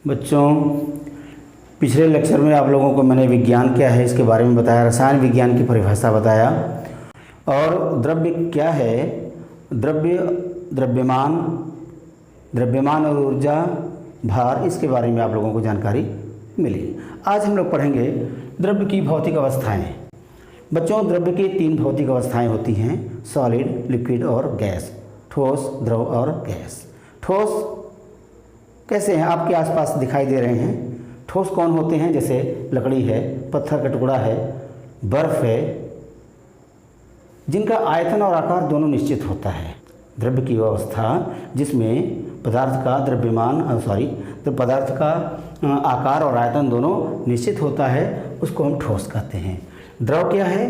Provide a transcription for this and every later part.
बच्चों, पिछले लेक्चर में आप लोगों को मैंने विज्ञान क्या है इसके बारे में बताया, रसायन विज्ञान की परिभाषा बताया और द्रव्य क्या है, द्रव्यमान और ऊर्जा, भार, इसके बारे में आप लोगों को जानकारी मिली। आज हम लोग पढ़ेंगे द्रव्य की भौतिक अवस्थाएं। बच्चों, द्रव्य की 3 भौतिक अवस्थाएं होती हैं, सॉलिड, लिक्विड और गैस, ठोस, द्रव और गैस। ठोस कैसे हैं? आपके आसपास दिखाई दे रहे हैं। ठोस कौन होते हैं? जैसे लकड़ी है, पत्थर का टुकड़ा है, बर्फ़ है, जिनका आयतन और आकार दोनों निश्चित होता है। द्रव्य की अवस्था जिसमें पदार्थ का आकार और आयतन दोनों निश्चित होता है, उसको हम ठोस कहते हैं। द्रव क्या है?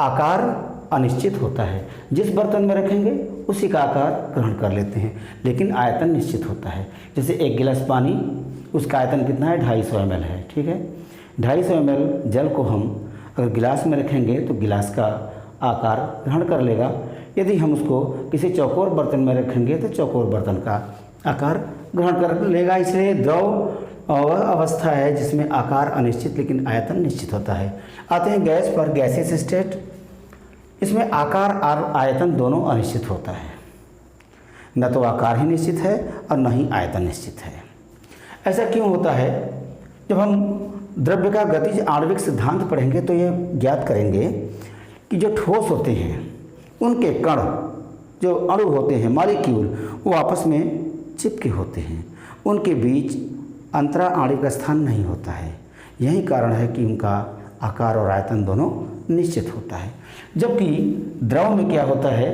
आकार अनिश्चित होता है, जिस बर्तन में रखेंगे उसी का आकार ग्रहण कर लेते हैं, लेकिन आयतन निश्चित होता है। जैसे 1 गिलास पानी, उसका आयतन कितना है? 250 ml है। ठीक है, 250 ml जल को हम अगर गिलास में रखेंगे तो गिलास का आकार ग्रहण कर लेगा। यदि हम उसको किसी चौकोर बर्तन में रखेंगे तो चौकोर बर्तन का आकार ग्रहण कर लेगा। इसलिए द्रव वह अवस्था है जिसमें आकार अनिश्चित लेकिन आयतन निश्चित होता है। आते हैं गैस पर, गैसियस स्टेट। इसमें आकार और आयतन दोनों अनिश्चित होता है, न तो आकार ही निश्चित है और न ही आयतन निश्चित है। ऐसा क्यों होता है? जब हम द्रव्य का गतिज आणविक सिद्धांत पढ़ेंगे तो ये ज्ञात करेंगे कि जो ठोस होते हैं उनके कण, जो अणु होते हैं, मॉलिक्यूल, वो आपस में चिपके होते हैं, उनके बीच अंतरा आणविक स्थान नहीं होता है। यही कारण है कि उनका आकार और आयतन दोनों निश्चित होता है। जबकि द्रव में क्या होता है?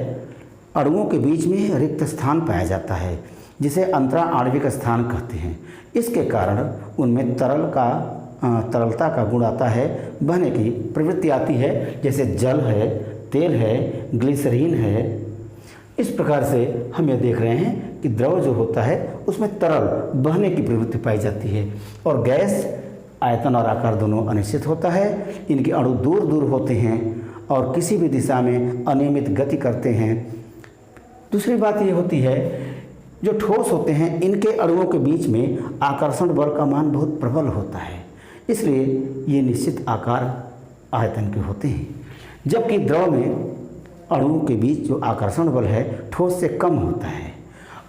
अणुओं के बीच में रिक्त स्थान पाया जाता है, जिसे अंतरा आणविक स्थान कहते हैं। इसके कारण उनमें तरलता का गुण आता है, बहने की प्रवृत्ति आती है। जैसे जल है, तेल है, ग्लिसरीन है। इस प्रकार से हम ये देख रहे हैं कि द्रव जो होता है उसमें तरल बहने की प्रवृत्ति पाई जाती है। और गैस आयतन और आकार दोनों अनिश्चित होता है। इनके अणु दूर दूर होते हैं और किसी भी दिशा में अनियमित गति करते हैं। दूसरी बात ये होती है, जो ठोस होते हैं इनके अणुओं के बीच में आकर्षण बल का मान बहुत प्रबल होता है, इसलिए ये निश्चित आकार आयतन के होते हैं। जबकि द्रव में अणुओं के बीच जो आकर्षण बल है ठोस से कम होता है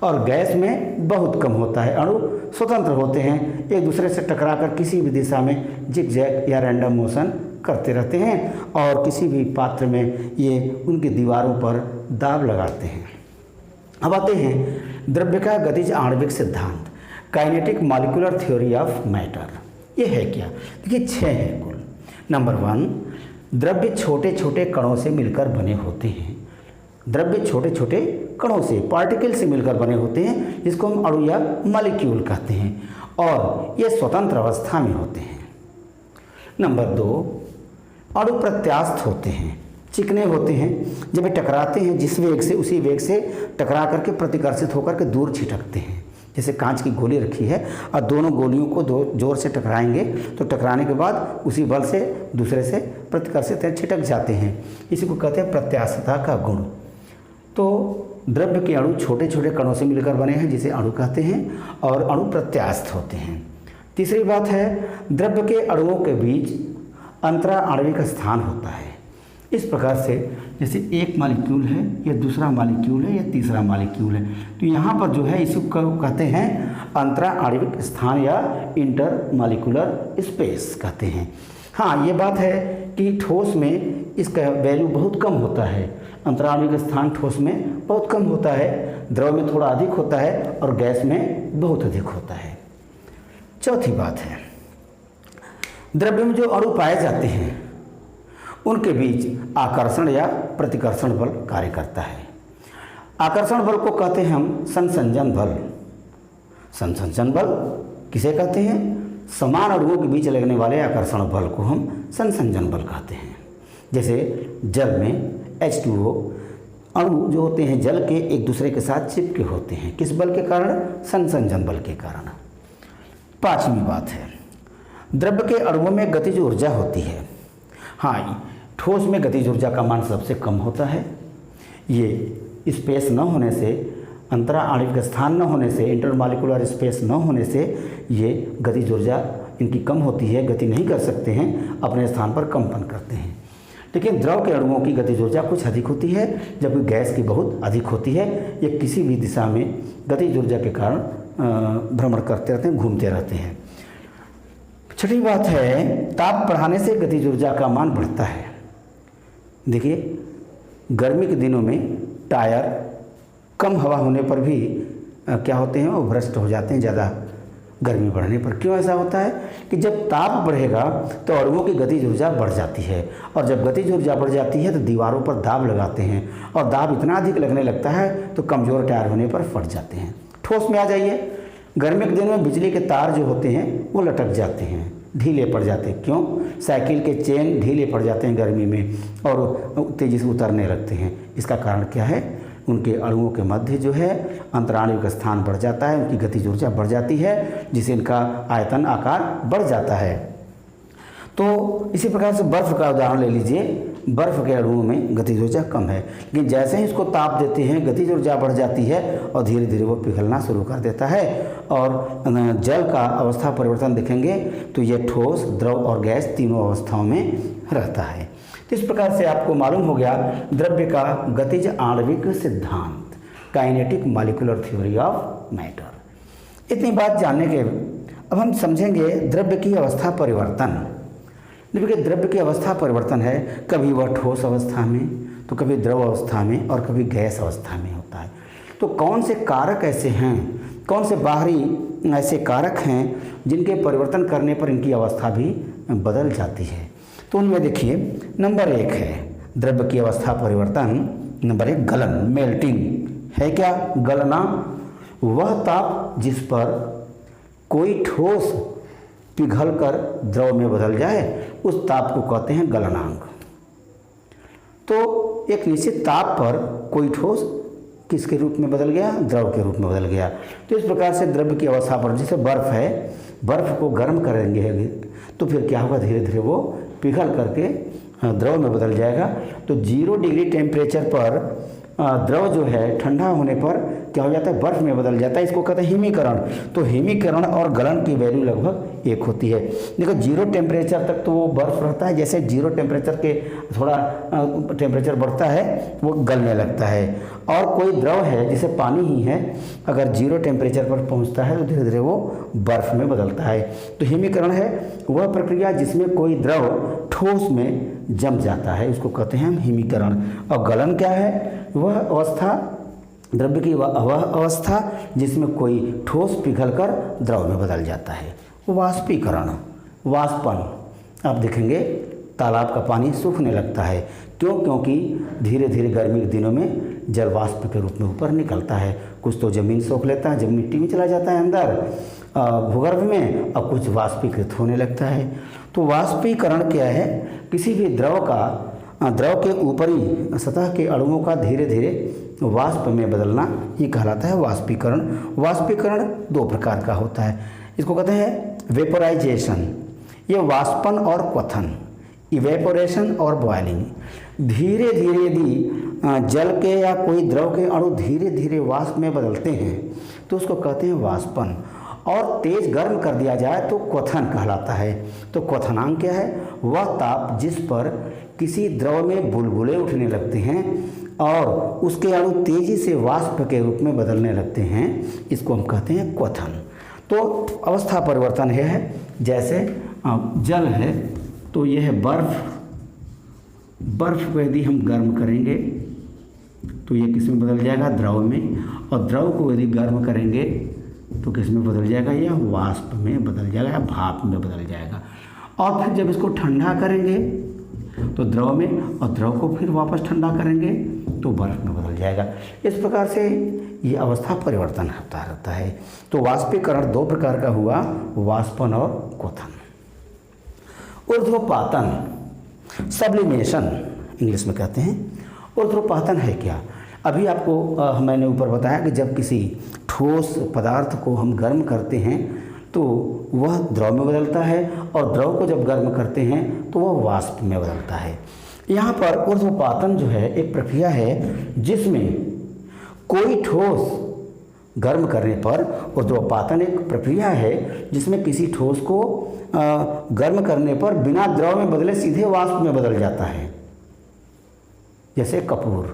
और गैस में बहुत कम होता है। अणु स्वतंत्र होते हैं, एक दूसरे से टकराकर किसी भी दिशा में जिगजैग या रैंडम मोशन करते रहते हैं और किसी भी पात्र में ये उनकी दीवारों पर दाब लगाते हैं। अब आते हैं द्रव्य का गतिज आणविक सिद्धांत, kinetic molecular theory of matter. ये है क्या? देखिए 6 है कुल। नंबर 1, द्रव्य छोटे छोटे कणों से मिलकर बने होते हैं। द्रव्य छोटे छोटे कणों से, पार्टिकल से मिलकर बने होते हैं, जिसको हम अणु या मॉलिक्यूल कहते हैं, और ये स्वतंत्र अवस्था में होते हैं। नंबर 2, अणु प्रत्यास्थ होते हैं, चिकने होते हैं। जब ये टकराते हैं जिस वेग से, उसी वेग से टकरा करके प्रतिकर्षित होकर के दूर छिटकते हैं। जैसे कांच की गोली रखी है और दोनों गोलियों को जोर से टकराएंगे तो टकराने के बाद उसी बल से दूसरे से प्रतिकर्षित छिटक जाते हैं। इसी को कहते हैं प्रत्यास्थता का गुण। तो द्रव्य के अणु छोटे छोटे कणों से मिलकर बने हैं, जिसे अणु कहते हैं, और अणु प्रत्यास्थ होते हैं। तीसरी बात है, द्रव्य के अणुओं के बीच अंतरा आणविक स्थान होता है। इस प्रकार से जैसे एक मॉलिक्यूल है, ये दूसरा मॉलिक्यूल है, ये तीसरा मॉलिक्यूल है, तो यहाँ पर जो है इसी को कहते हैं अंतरा आणविक स्थान या इंटर मॉलिक्यूलर स्पेस कहते हैं। हाँ, ये बात है कि ठोस में इसका वैल्यू बहुत कम होता है। अंतरा आणविक स्थान ठोस में बहुत कम होता है, द्रव में थोड़ा अधिक होता है और गैस में बहुत अधिक होता है। चौथी बात है, द्रव्य में जो अणु पाए जाते हैं उनके बीच आकर्षण या प्रतिकर्षण बल कार्य करता है। आकर्षण बल को कहते हैं हम संसंजन बल। संसंजन बल किसे कहते हैं? समान अणुओं के बीच लगने वाले आकर्षण बल को हम संसंजन बल कहते हैं। जैसे जल में H2O अणु जो होते हैं जल के एक दूसरे के साथ चिपके होते हैं, किस बल के कारण? संसंजन बल के कारण। 5वीं बात है, द्रव्य के अणुओं में गतिज ऊर्जा होती है। हाँ, ठोस में गतिज ऊर्जा का मान सबसे कम होता है। ये स्पेस न होने से अंतरा आणविक स्थान न होने से, इंटरमॉलिक्यूलर स्पेस न होने से ये गतिज ऊर्जा इनकी कम होती है, गति नहीं कर सकते हैं, अपने स्थान पर कंपन करते हैं। लेकिन द्रव के अणुओं की गतिज ऊर्जा कुछ अधिक होती है, जबकि गैस की बहुत अधिक होती है। ये किसी भी दिशा में गतिज ऊर्जा के कारण भ्रमण करते रहते हैं, घूमते रहते हैं। छठी बात है, ताप बढ़ाने से गतिज ऊर्जा का मान बढ़ता है। देखिए, गर्मी के दिनों में टायर कम हवा होने पर भी क्या होते हैं, वो भ्रष्ट हो जाते हैं ज़्यादा गर्मी बढ़ने पर। क्यों ऐसा होता है कि जब ताप बढ़ेगा तो अणुओं की गतिज ऊर्जा बढ़ जाती है, और जब गतिज ऊर्जा बढ़ जाती है तो दीवारों पर दाब लगाते हैं, और दाब इतना अधिक लगने लगता है तो कमज़ोर टायर होने पर फट जाते हैं। ठोस में आ जाइए, गर्मी के दिन में बिजली के तार जो होते हैं वो लटक जाते हैं, ढीले पड़ जाते हैं। क्यों? साइकिल के चेन ढीले पड़ जाते हैं गर्मी में और तेज़ी से उतरने लगते हैं। इसका कारण क्या है? उनके अणुओं के मध्य जो है अंतराणु का स्थान बढ़ जाता है, उनकी गतिज ऊर्जा बढ़ जाती है, जिससे इनका आयतन आकार बढ़ जाता है। तो इसी प्रकार से बर्फ़ का उदाहरण ले लीजिए, बर्फ़ के अणुओं में गतिज ऊर्जा कम है, लेकिन जैसे ही इसको ताप देते हैं गतिज ऊर्जा बढ़ जाती है और धीरे धीरे वो पिघलना शुरू कर देता है। और जल का अवस्था परिवर्तन देखेंगे तो ये ठोस, द्रव और गैस तीनों अवस्थाओं में रहता है। तो इस प्रकार से आपको मालूम हो गया द्रव्य का गतिज आणविक सिद्धांत, kinetic molecular theory of matter. इतनी बात जानने के अब हम समझेंगे द्रव्य की अवस्था परिवर्तन। देखिए, द्रव्य की अवस्था परिवर्तन है, कभी वह ठोस अवस्था में, तो कभी द्रव अवस्था में, और कभी गैस अवस्था में होता है। तो कौन से कारक ऐसे हैं, कौन से बाहरी ऐसे कारक हैं जिनके परिवर्तन करने पर इनकी अवस्था भी बदल जाती है? तो उनमें देखिए, नंबर 1 है द्रव्य की अवस्था परिवर्तन। नंबर 1 गलन, मेल्टिंग है। क्या गलना? वह ताप जिस पर कोई ठोस पिघलकर द्रव में बदल जाए, उस ताप को कहते हैं गलनांक। तो एक निश्चित ताप पर कोई ठोस किसके रूप में बदल गया? द्रव के रूप में बदल गया। तो इस प्रकार से द्रव्य की अवस्था पर, जैसे बर्फ़ है, बर्फ़ को गर्म करेंगे तो फिर क्या होगा, धीरे धीरे वो पिघल करके द्रव में बदल जाएगा। तो 0 डिग्री टेम्परेचर पर द्रव जो है ठंडा होने पर क्या हो जाता है, बर्फ़ में बदल जाता है। इसको कहते हैं हिमीकरण। तो हिमीकरण और गलन की वैल्यू लगभग 1 होती है। देखो, 0 टेम्परेचर तक तो वो बर्फ़ रहता है, जैसे 0 टेम्परेचर के थोड़ा टेम्परेचर बढ़ता है वो गलने लगता है। और कोई द्रव है जैसे पानी ही है, अगर 0 टेम्परेचर पर पहुंचता है तो धीरे धीरे वो बर्फ़ में बदलता है। तो हिमीकरण है वह प्रक्रिया जिसमें कोई द्रव ठोस में जम जाता है, उसको कहते हैं हम हिमीकरण। और गलन क्या है? वह अवस्था, द्रव्य की वह अवस्था जिसमें कोई ठोस पिघलकर द्रव में बदल जाता है। वाष्पीकरण, वाष्पन। आप देखेंगे तालाब का पानी सूखने लगता है। क्यों? क्योंकि धीरे धीरे गर्मी के दिनों में जल वाष्प के रूप में ऊपर निकलता है। कुछ तो ज़मीन सोख लेता है, जब मिट्टी में चला जाता है अंदर भूगर्भ में, और कुछ वाष्पीकृत होने लगता है। तो वाष्पीकरण क्या है? किसी भी द्रव के ऊपरी सतह के अणुओं का धीरे धीरे वाष्प में बदलना, ये कहलाता है वाष्पीकरण। वाष्पीकरण 2 प्रकार का होता है, इसको कहते हैं वेपोराइजेशन, ये वाष्पन और क्वथन, इवेपोरेशन और बॉयलिंग। धीरे धीरे यदि जल के या कोई द्रव के अणु धीरे धीरे वाष्प में बदलते हैं तो उसको कहते हैं वाष्पन। और तेज गर्म कर दिया जाए तो क्वथन कहलाता है। तो क्वथनांक क्या है? वह ताप जिस पर किसी द्रव में बुलबुले उठने लगते हैं और उसके अणु तेजी से वाष्प के रूप में बदलने लगते हैं, इसको हम कहते हैं क्वथन। तो अवस्था परिवर्तन है, जैसे जल है तो यह है बर्फ़। बर्फ़ को यदि हम गर्म करेंगे तो ये किस में बदल जाएगा? द्रव में। और द्रव को यदि गर्म करेंगे तो किस में बदल जाएगा? यह वाष्प में बदल जाएगा या भाप में बदल जाएगा। और फिर जब इसको ठंडा करेंगे तो द्रव में, और द्रव को फिर वापस ठंडा करेंगे तो बर्फ़ में बदल जाएगा। इस प्रकार से ये अवस्था परिवर्तन होता रहता है। तो वाष्पीकरण 2 प्रकार का हुआ, वाष्पन और क्वथन। ऊर्ध्वपातन, सब्लिमेशन इंग्लिश में कहते हैं। ऊर्ध्वपातन है क्या? अभी आपको मैंने ऊपर बताया कि जब किसी ठोस पदार्थ को हम गर्म करते हैं तो वह द्रव में बदलता है, और द्रव को जब गर्म करते हैं तो वह वाष्प में बदलता है। यहाँ पर ऊर्ध्वपातन जो है एक प्रक्रिया है जिसमें कोई ठोस गर्म करने पर ऊर्ध्वपातन एक प्रक्रिया है जिसमें किसी ठोस को गर्म करने पर बिना द्रव में बदले सीधे वाष्प में बदल जाता है। जैसे कपूर,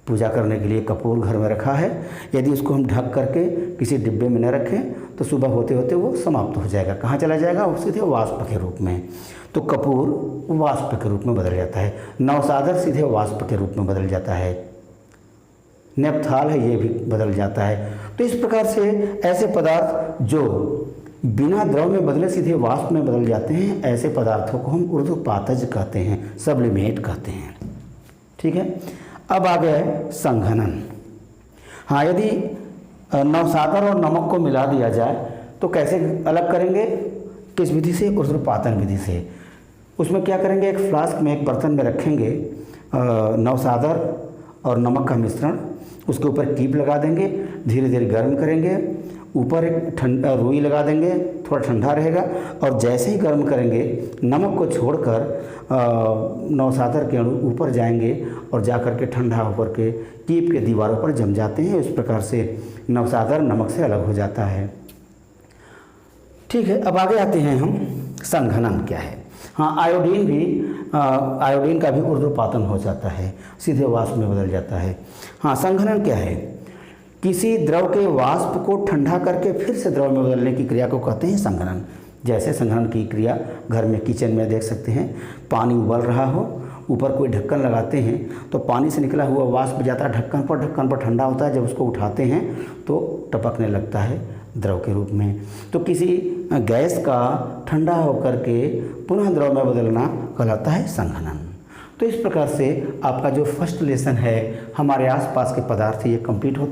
पूजा करने के लिए कपूर घर में रखा है, यदि उसको हम ढक करके किसी डिब्बे में न रखें तो सुबह होते होते वो समाप्त हो जाएगा। कहाँ चला जाएगा? वो सीधे वाष्प के रूप में। तो कपूर वाष्प के रूप में बदल जाता है, नवसागर सीधे वाष्प के रूप में बदल जाता है, नेपथाल है ये भी बदल जाता है। तो इस प्रकार से ऐसे पदार्थ जो बिना द्रव में बदले सीधे वाष्प में बदल जाते हैं, ऐसे पदार्थों को हम ऊर्ध्वपातज कहते हैं, सब्लिमेट कहते हैं। ठीक है। अब आ गया है संघनन। हाँ, यदि नवसागर और नमक को मिला दिया जाए तो कैसे अलग करेंगे? किस विधि से? ऊर्ध्वपातन विधि से। उसमें क्या करेंगे? एक फ्लास्क में, एक बर्तन में रखेंगे नवसागर और नमक का मिश्रण, उसके ऊपर कीप लगा देंगे, धीरे धीरे गर्म करेंगे, ऊपर एक रुई लगा देंगे, थोड़ा ठंडा रहेगा, और जैसे ही गर्म करेंगे नमक को छोड़कर नवसागर के अणु ऊपर जाएंगे और जा कर के ठंडा होकर के कीप के दीवारों पर जम जाते हैं। इस प्रकार से नवसागर नमक से अलग हो जाता है। ठीक है। अब आगे आते हैं हम, संघनन क्या है। हाँ, आयोडीन का भी ऊर्ध्वपातन हो जाता है, सीधे वाष्प में बदल जाता है। हाँ, संघनन क्या है? किसी द्रव के वाष्प को ठंडा करके फिर से द्रव में बदलने की क्रिया को कहते हैं संघनन। जैसे संघनन की क्रिया घर में किचन में देख सकते हैं, पानी उबल रहा हो, ऊपर कोई ढक्कन लगाते हैं तो पानी से निकला हुआ वाष्प जाता है ढक्कन पर ठंडा होता है, जब उसको उठाते हैं तो टपकने लगता है द्रव के रूप में। तो किसी गैस का ठंडा होकर के पुनः द्रव में बदलना कहलाता है संघनन। तो इस प्रकार से आपका जो फर्स्ट लेसन है हमारे आसपास के पदार्थ, ये कंप्लीट होता है।